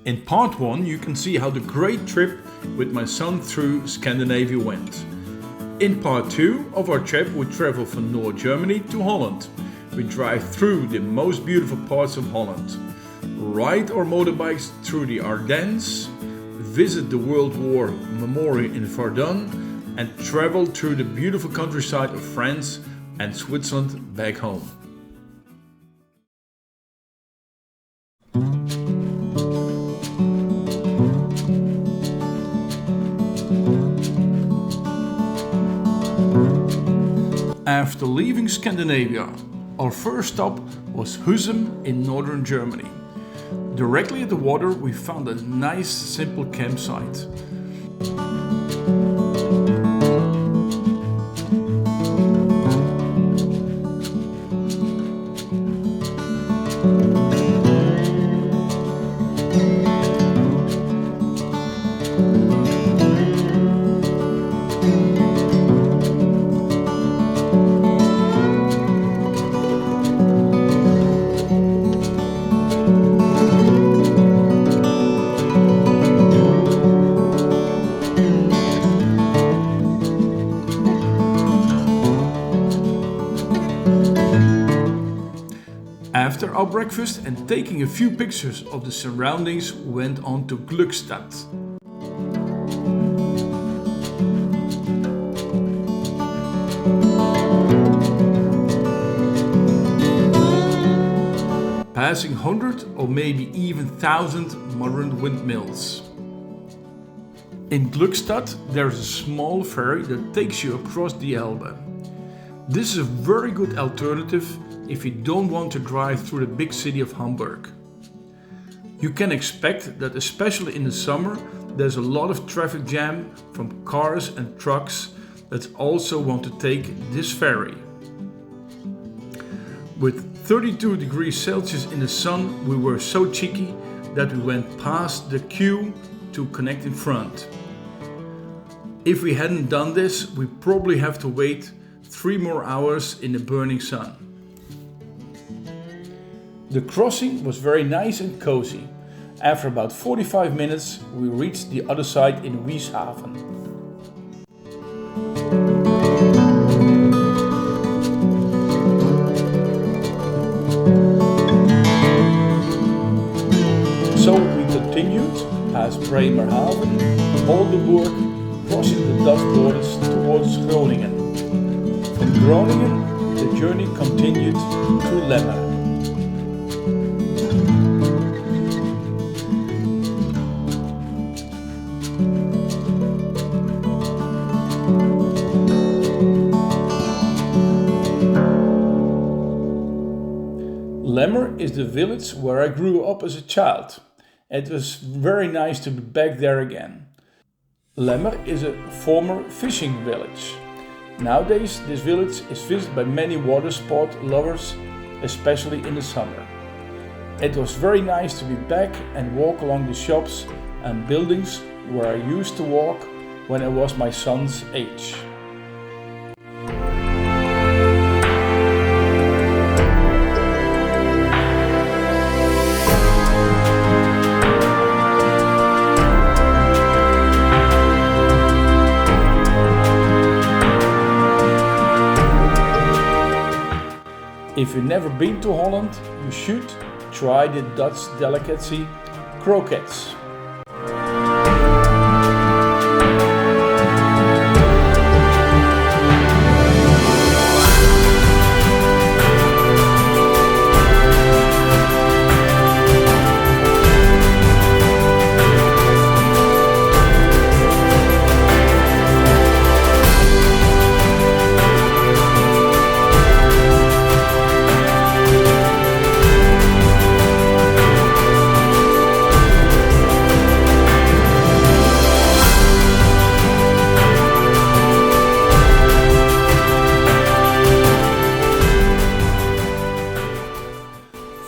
In part 1 you can see how the great trip with my son through Scandinavia went. In part 2 of our trip we travel from North Germany to Holland. We drive through the most beautiful parts of Holland, ride our motorbikes through the Ardennes, visit the World War Memorial in Verdun, and travel through the beautiful countryside of France and Switzerland back home. After leaving Scandinavia, our first stop was Husum in northern Germany. Directly at the water we found a nice simple campsite. After our breakfast and taking a few pictures of the surroundings, we went on to Glückstadt. Passing 100 or maybe even 1,000 modern windmills. In Glückstadt there is a small ferry that takes you across the Elbe. This is a very good alternative if you don't want to drive through the big city of Hamburg. You can expect that especially in the summer there's a lot of traffic jam from cars and trucks that also want to take this ferry. With 32 degrees Celsius in the sun, we were so cheeky that we went past the queue to connect in front. If we hadn't done this, we probably have to wait 3 more hours in the burning sun. The crossing was very nice and cozy. After about 45 minutes we reached the other side in Wieshaven. So we continued past Bremerhaven, Oldenburg, crossing the Dutch borders towards Groningen. From Groningen the journey continued to Lemmer. Lemmer is the village where I grew up as a child. It was very nice to be back there again. Lemmer is a former fishing village. Nowadays this village is visited by many water sport lovers, especially in the summer. It was very nice to be back and walk along the shops and buildings where I used to walk when I was my son's age. If you've never been to Holland, you should try the Dutch delicacy croquettes.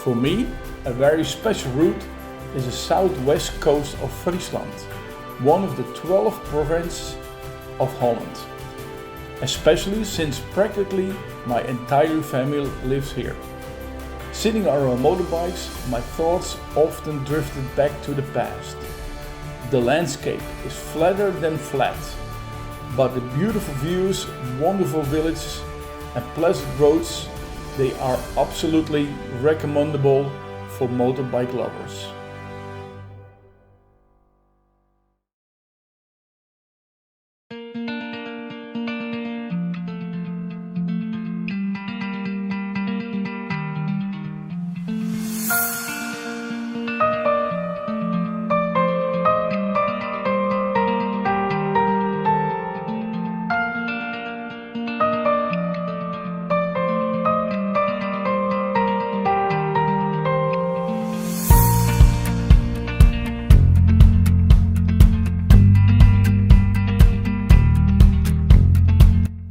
For me, a very special route is the southwest coast of Friesland, one of the 12 provinces of Holland, especially since practically my entire family lives here. Sitting on our motorbikes, my thoughts often drifted back to the past. The landscape is flatter than flat, but the beautiful views, wonderful villages and pleasant roads, they are absolutely recommendable for motorbike lovers.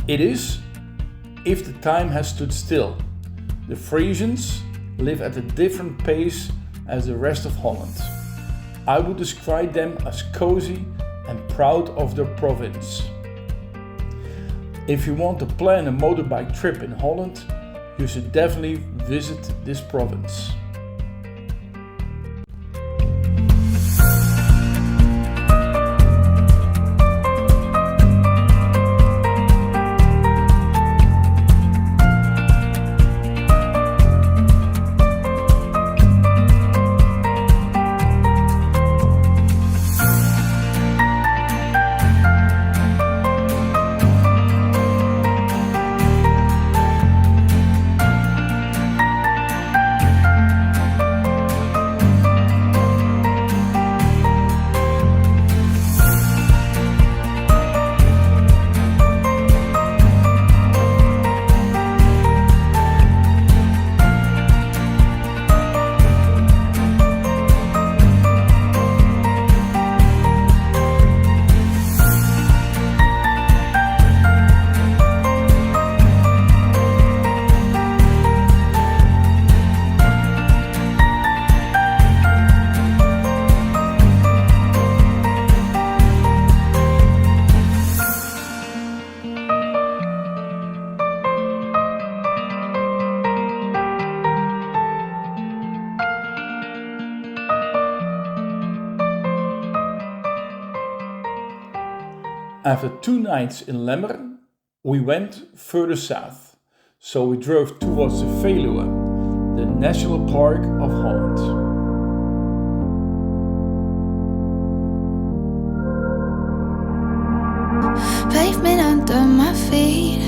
It is, if the time has stood still. The Friesland live at a different pace as the rest of Holland. I would describe them as cozy and proud of their province. If you want to plan a motorbike trip in Holland, you should definitely visit this province. After 2 nights in Lemmer, we went further south, so we drove towards the Veluwe, the National Park of Holland. Pavement under my feet,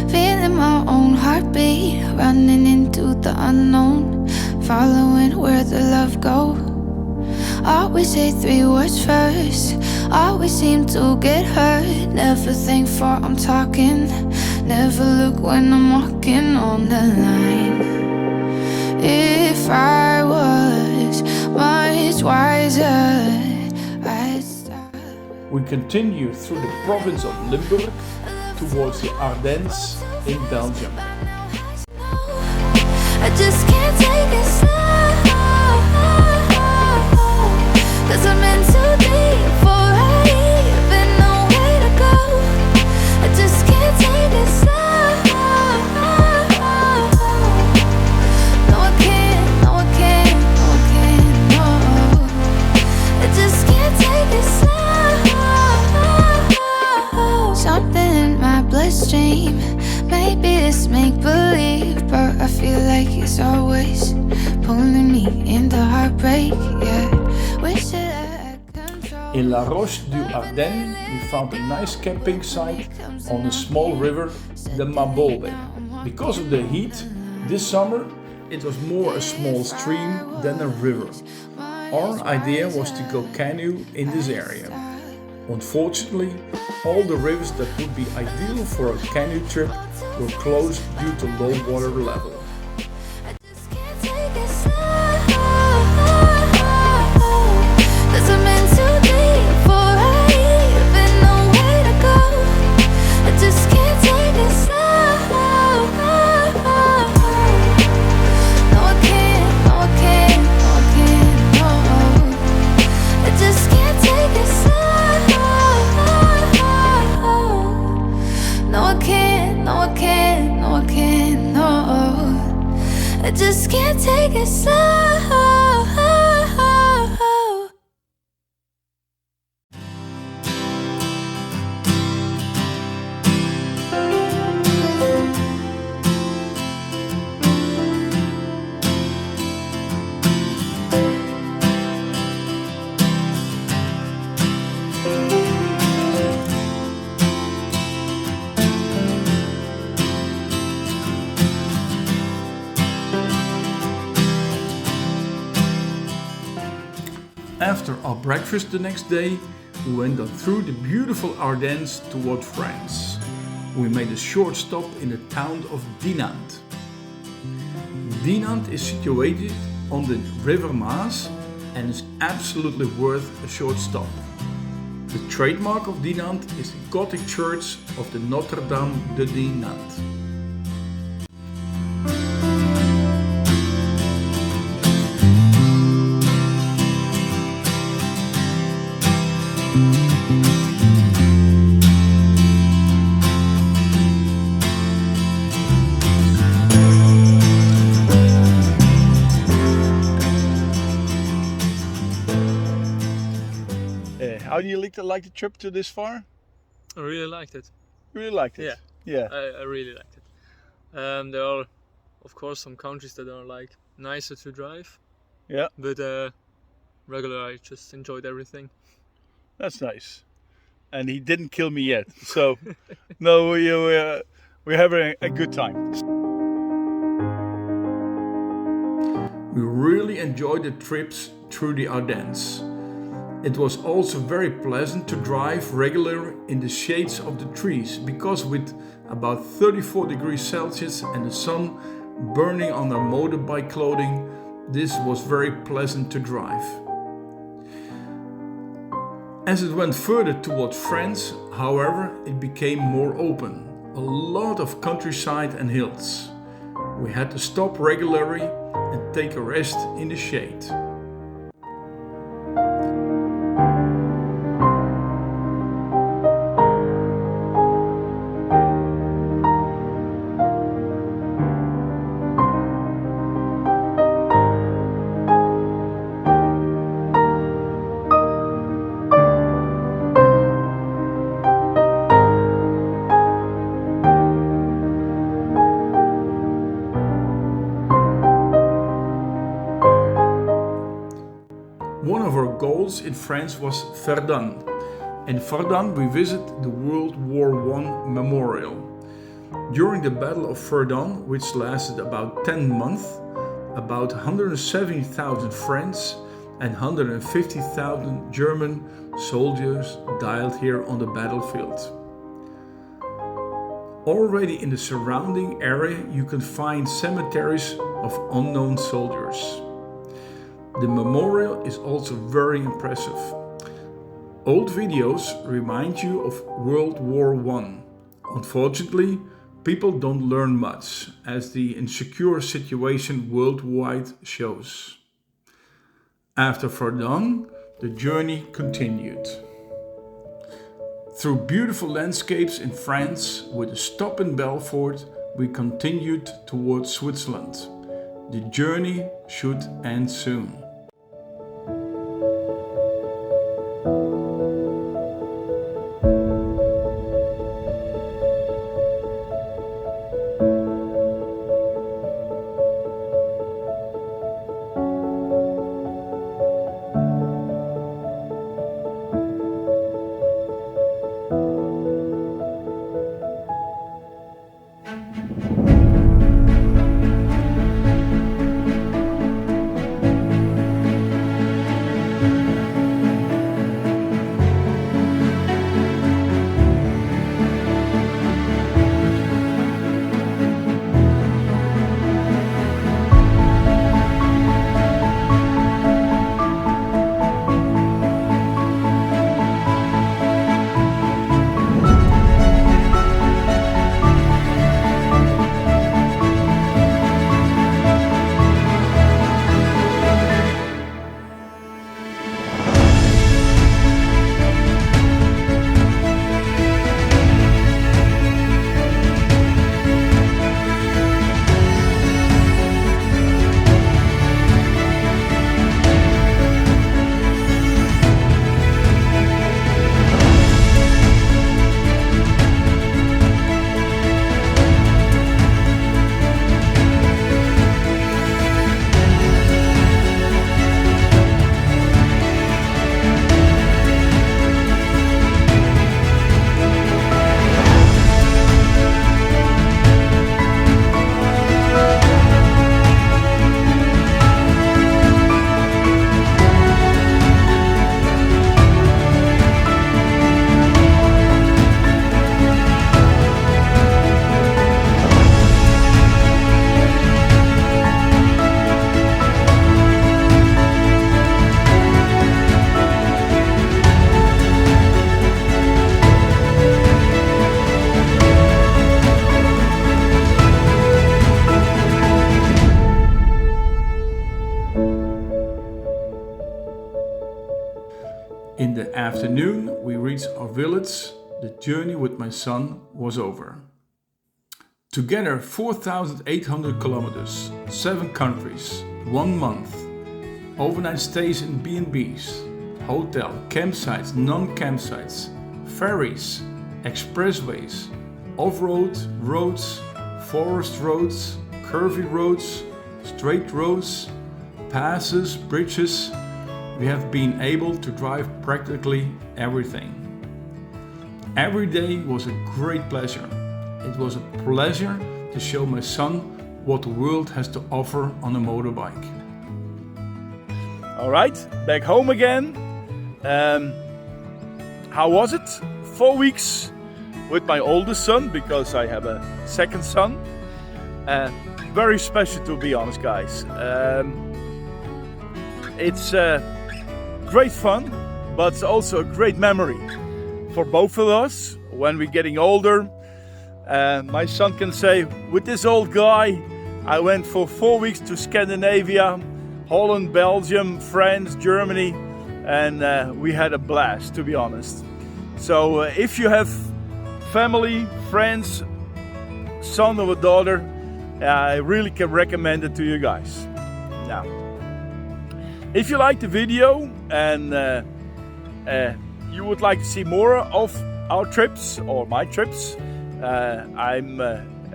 feeling my own heartbeat, running into the unknown, following where the love goes. Always say 3 words first, always seem to get hurt. Never think before I'm talking, never look when I'm walking on the line. If I was much wiser, I'd stop. We continued through the province of Limburg towards the Ardennes in Belgium. I just can't take it slow, 'cause I'm in too deep for I even know where to go. I just can't take it slow. No, I can't, no, I can't, no, I can't, no. I just can't take it slow. Something in my bloodstream, maybe it's make-believe, but I feel like it's always pulling me into heartbreak, yeah. Wish that I had control. In La Roche du Ardennes, we found a nice camping site on a small river, the Mabolbe. Because of the heat this summer, it was more a small stream than a river. Our idea was to go canoe in this area. Unfortunately, all the rivers that would be ideal for a canoe trip were closed due to low water level. I just can't take it slow, 'cause I'm in too deep for I even know where to go. I just can't take it slow. No, I can't, no, I can't, no, I can't, no. I just can't take it slow. No, I can't, no, I can't, no, I can't, no. take it slow. After our breakfast the next day, we went on through the beautiful Ardennes toward France. We made a short stop in the town of Dinant. Dinant is situated on the River Maas and is absolutely worth a short stop. The trademark of Dinant is the Gothic church of the Notre Dame de Dinant. How do you like the trip to this far? I really liked it. You really liked it? Yeah. I really liked it. There are, of course, some countries that are like nicer to drive. Yeah. But regular, I just enjoyed everything. That's nice. And he didn't kill me yet, so no, we're having a good time. We really enjoyed the trips through the Ardennes. It was also very pleasant to drive regularly in the shades of the trees because with about 34 degrees Celsius and the sun burning on our motorbike clothing, this was very pleasant to drive. As it went further towards France, however, it became more open. A lot of countryside and hills. We had to stop regularly and take a rest in the shade. One of our goals in France was Verdun. In Verdun we visited the World War I Memorial. During the Battle of Verdun, which lasted about 10 months, about 170,000 French and 150,000 German soldiers died here on the battlefield. Already in the surrounding area you can find cemeteries of unknown soldiers. The memorial is also very impressive. Old videos remind you of World War I. Unfortunately, people don't learn much, as the insecure situation worldwide shows. After Verdun, the journey continued. Through beautiful landscapes in France, with a stop in Belfort, we continued towards Switzerland. The journey should end soon. In the afternoon, we reached our village. The journey with my son was over. Together 4,800 kilometers, 7 countries, 1 month, overnight stays in B&Bs, hotel, campsites, non-campsites, ferries, expressways, off-road roads, forest roads, curvy roads, straight roads, passes, bridges. We have been able to drive practically everything. Every day was a great pleasure. It was a pleasure to show my son what the world has to offer on a motorbike. All right, back home again. How was it? 4 weeks with my oldest son, because I have a second son. Very special, to be honest, guys. It's great fun, but it's also a great memory for both of us when we're getting older. My son can say, with this old guy, I went for 4 weeks to Scandinavia, Holland, Belgium, France, Germany, and we had a blast, to be honest. So if you have family, friends, son or a daughter, I really can recommend it to you guys. Now, if you like the video and you would like to see more of our trips or my trips, I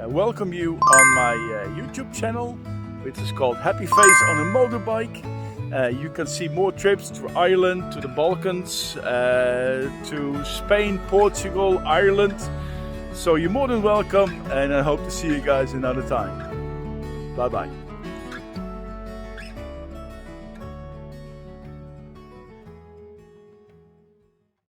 welcome you on my YouTube channel, which is called Happy Face on a Motorbike. You can see more trips to Ireland, to the Balkans, to Spain, Portugal, Ireland. So you're more than welcome, and I hope to see you guys another time. Bye bye.